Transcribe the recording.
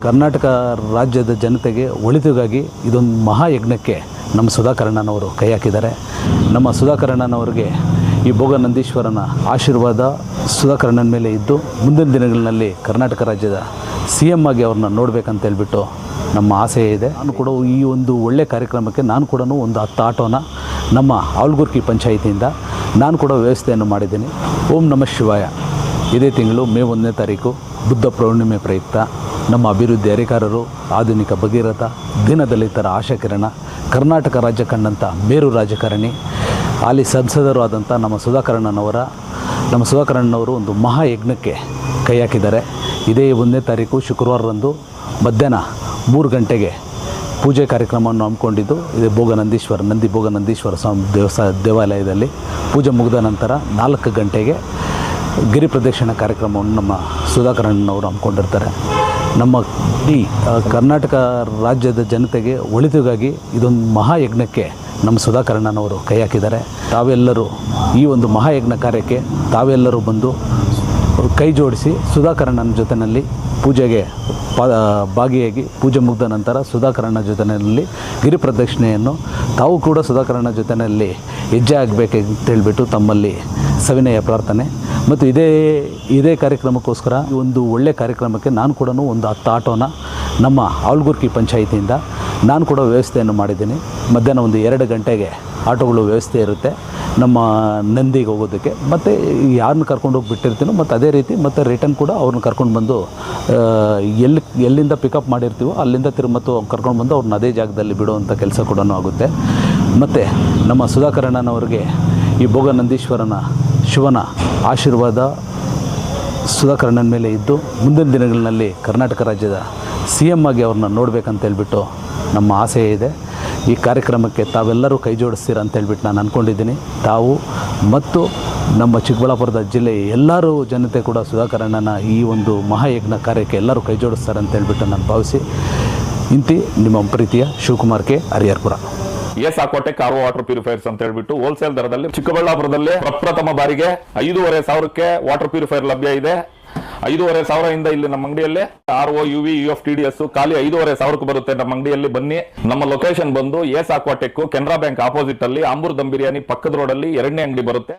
ಕರ್ನಾಟಕ ರಾಜ್ಯದ ಜನತೆಗೆ ಒಳಿತಿಗಾಗಿ ಇದೊಂದು ಮಹಾಯಜ್ಞಕ್ಕೆ ನಮ್ಮ ಸುಧಾಕರಣ್ಣನವರು ಕೈ ಹಾಕಿದ್ದಾರೆ. ನಮ್ಮ ಸುಧಾಕರಣ್ಣನವರಿಗೆ ಈ ಭೋಗನಂದೀಶ್ವರನ ಆಶೀರ್ವಾದ ಸುಧಾಕರಣ್ಣನ ಮೇಲೆ ಇದ್ದು ಮುಂದಿನ ದಿನಗಳಲ್ಲಿ ಕರ್ನಾಟಕ ರಾಜ್ಯದ CM ಆಗಿ ಅವ್ರನ್ನ ನೋಡಬೇಕಂತ ಹೇಳ್ಬಿಟ್ಟು ನಮ್ಮ ಆಸೆ ಇದೆ. ನಾನು ಕೂಡ ಈ ಒಂದು ಒಳ್ಳೆಯ ಕಾರ್ಯಕ್ರಮಕ್ಕೆ ನಾನು ಕೂಡ ಒಂದು 10 ಆಟೋನ ನಮ್ಮ ಆವಲ್ಗುರ್ಕಿ ಪಂಚಾಯಿತಿಯಿಂದ ನಾನು ಕೂಡ ವ್ಯವಸ್ಥೆಯನ್ನು ಮಾಡಿದ್ದೀನಿ. ಓಂ ನಮಃ ಶಿವಾಯ. ಇದೇ ತಿಂಗಳು ಮೇ 1ನೇ ತಾರೀಕು ಬುದ್ಧ ಪೌರ್ಣಿಮೆ ಪ್ರಯುಕ್ತ ನಮ್ಮ ಅಭಿವೃದ್ಧಿ ಅಧಿಕಾರರು, ಆಧುನಿಕ ಭಗೀರಥ, ದೀನದಲಿತರ ಆಶಾಕಿರಣ, ಕರ್ನಾಟಕ ರಾಜ್ಯ ಕಂಡಂಥ ಮೇರು ರಾಜಕಾರಣಿ, ಹಾಲಿ ಸಂಸದರು ಆದಂಥ ನಮ್ಮ ಸುಧಾಕರಣ್ಣನವರು ಒಂದು ಮಹಾಯಜ್ಞಕ್ಕೆ ಕೈ ಹಾಕಿದ್ದಾರೆ. ಇದೇ 1ನೇ ತಾರೀಕು ಶುಕ್ರವಾರದಂದು ಮಧ್ಯಾಹ್ನ 3 ಗಂಟೆಗೆ ಪೂಜೆ ಕಾರ್ಯಕ್ರಮವನ್ನು ಹಮ್ಮಿಕೊಂಡಿದ್ದು ಇದೇ ನಂದಿ ಭೋಗನಂದೀಶ್ವರ ಸ್ವಾಮಿ ದೇವಾಲಯದಲ್ಲಿ ಪೂಜೆ ಮುಗಿದ ನಂತರ 4 ಗಂಟೆಗೆ ಗಿರಿ ಪ್ರದಕ್ಷಿಣೆ ಕಾರ್ಯಕ್ರಮವನ್ನು ನಮ್ಮ ಸುಧಾಕರಣ್ಣನವರು ಹಮ್ಮಿಕೊಂಡಿರ್ತಾರೆ. ನಮ್ಮ ಈ ಕರ್ನಾಟಕ ರಾಜ್ಯದ ಜನತೆಗೆ ಒಳಿತಿಗಾಗಿ ಇದೊಂದು ಮಹಾಯಜ್ಞಕ್ಕೆ ನಮ್ಮ ಸುಧಾಕರಣ್ಣನವರು ಕೈ ಹಾಕಿದ್ದಾರೆ. ತಾವೆಲ್ಲರೂ ಈ ಒಂದು ಮಹಾಯಜ್ಞ ಕಾರ್ಯಕ್ಕೆ ತಾವೆಲ್ಲರೂ ಬಂದು ಕೈ ಜೋಡಿಸಿ ಸುಧಾಕರಣ್ಣನ ಜೊತೆಯಲ್ಲಿ ಪೂಜೆಗೆ ಭಾಗಿಯಾಗಿ ಪೂಜೆ ಮುಗಿದ ನಂತರ ಸುಧಾಕರಣ್ಣ ಜೊತೆಯಲ್ಲಿ ಗಿರಿ ಪ್ರದಕ್ಷಿಣೆಯನ್ನು ತಾವು ಕೂಡ ಸುಧಾಕರಣ್ಣ ಜೊತೆಯಲ್ಲಿ ಹೆಜ್ಜೆ ಆಗಬೇಕಂತ ಹೇಳಿಬಿಟ್ಟು ತಮ್ಮಲ್ಲಿ ಸವಿನಯ ಪ್ರಾರ್ಥನೆ. ಮತ್ತು ಇದೇ ಕಾರ್ಯಕ್ರಮಕ್ಕೋಸ್ಕರ ಈ ಒಂದು ಒಳ್ಳೆಯ ಕಾರ್ಯಕ್ರಮಕ್ಕೆ ನಾನು ಕೂಡ ಒಂದು 10 ಆಟೋನ ನಮ್ಮ ಆವಲ್ಗುರ್ಕಿ ಪಂಚಾಯಿತಿಯಿಂದ ನಾನು ಕೂಡ ವ್ಯವಸ್ಥೆಯನ್ನು ಮಾಡಿದ್ದೀನಿ. ಮಧ್ಯಾಹ್ನ ಒಂದು 2 ಗಂಟೆಗೆ ಆಟೋಗಳು ವ್ಯವಸ್ಥೆ ಇರುತ್ತೆ ನಮ್ಮ ನಂದಿಗೆ ಹೋಗೋದಕ್ಕೆ. ಮತ್ತು ಯಾರನ್ನ ಕರ್ಕೊಂಡು ಹೋಗಿ ಬಿಟ್ಟಿರ್ತೀನೋ ಮತ್ತು ಅದೇ ರೀತಿ ಮತ್ತು ರಿಟರ್ನ್ ಕೂಡ ಅವ್ರನ್ನ ಕರ್ಕೊಂಡು ಬಂದು ಎಲ್ಲಿಂದ ಪಿಕಪ್ ಮಾಡಿರ್ತೀವೋ ಅಲ್ಲಿಂದ ಮತ್ತು ಕರ್ಕೊಂಡು ಬಂದು ಅವ್ರನ್ನ ಅದೇ ಜಾಗದಲ್ಲಿ ಬಿಡುವಂಥ ಕೆಲಸ ಕೂಡ ಆಗುತ್ತೆ. ಮತ್ತು ನಮ್ಮ ಸುಧಾಕರಣ್ಣನವರಿಗೆ ಈ ಭೋಗನಂದೀಶ್ವರನ ಶಿವನ ಆಶೀರ್ವಾದ ಸುಧಾಕರಣ್ಣನ ಮೇಲೆ ಇದ್ದು ಮುಂದಿನ ದಿನಗಳಲ್ಲಿ ಕರ್ನಾಟಕ ರಾಜ್ಯದ CM ಆಗಿ ಅವ್ರನ್ನ ನೋಡಬೇಕಂತ ಹೇಳ್ಬಿಟ್ಟು ನಮ್ಮ ಆಸೆ ಇದೆ. ಈ ಕಾರ್ಯಕ್ರಮಕ್ಕೆ ತಾವೆಲ್ಲರೂ ಕೈ ಜೋಡಿಸ್ತೀರ ಅಂತ ಹೇಳ್ಬಿಟ್ಟು ನಾನು ಅಂದ್ಕೊಂಡಿದ್ದೀನಿ. ತಾವು ಮತ್ತು ನಮ್ಮ ಚಿಕ್ಕಬಳ್ಳಾಪುರದ ಜಿಲ್ಲೆಯ ಎಲ್ಲರೂ ಜನತೆ ಕೂಡ ಸುಧಾಕರಣ್ಣನ ಈ ಒಂದು ಮಹಾಯಜ್ಞ ಕಾರ್ಯಕ್ಕೆ ಎಲ್ಲರೂ ಕೈ ಜೋಡಿಸ್ತಾರೆ ಅಂತ ಹೇಳ್ಬಿಟ್ಟು ನಾನು ಭಾವಿಸಿ ಇಂತಿ ನಿಮ್ಮ ಪ್ರೀತಿಯ Shivakumar K Hariharapura. S Aquatech RO water purifiers ಅಂತ ಹೇಳ್ಬಿಟ್ಟು ಹೋಲ್ಸೇಲ್ ದರದಲ್ಲಿ ಚಿಕ್ಕಬಳ್ಳಾಪುರದಲ್ಲಿ ಪ್ರಪ್ರಥಮ ಬಾರಿಗೆ 5,500ಕ್ಕೆ ವಾಟರ್ ಪ್ಯೂರಿಫೈರ್ ಲಭ್ಯ ಇದೆ. 5,500 ಇಂದ ಇಲ್ಲಿ ನಮ್ಮ ಅಂಗಡಿಯಲ್ಲಿ RO UV UF TDS ಖಾಲಿ 5,500ಕ್ಕೆ ಬರುತ್ತೆ. ನಮ್ಮ ಅಂಗಡಿಯಲ್ಲಿ ಬನ್ನಿ. ನಮ್ಮ ಲೊಕೇಶನ್ ಬಂದು ಎಸ್ಆಕ್ವಾಟೆಕ್ ಕೆನರಾ ಬ್ಯಾಂಕ್ ಆಪೋಸಿಟ್ ಅಲ್ಲಿ ಆಂಬೂರ್ ದಮ್ ಬಿರಿಯಾನಿ ಪಕ್ಕದ ರೋಡ್ ಅಲ್ಲಿ 2ನೇ ಅಂಗಡಿ ಬರುತ್ತೆ.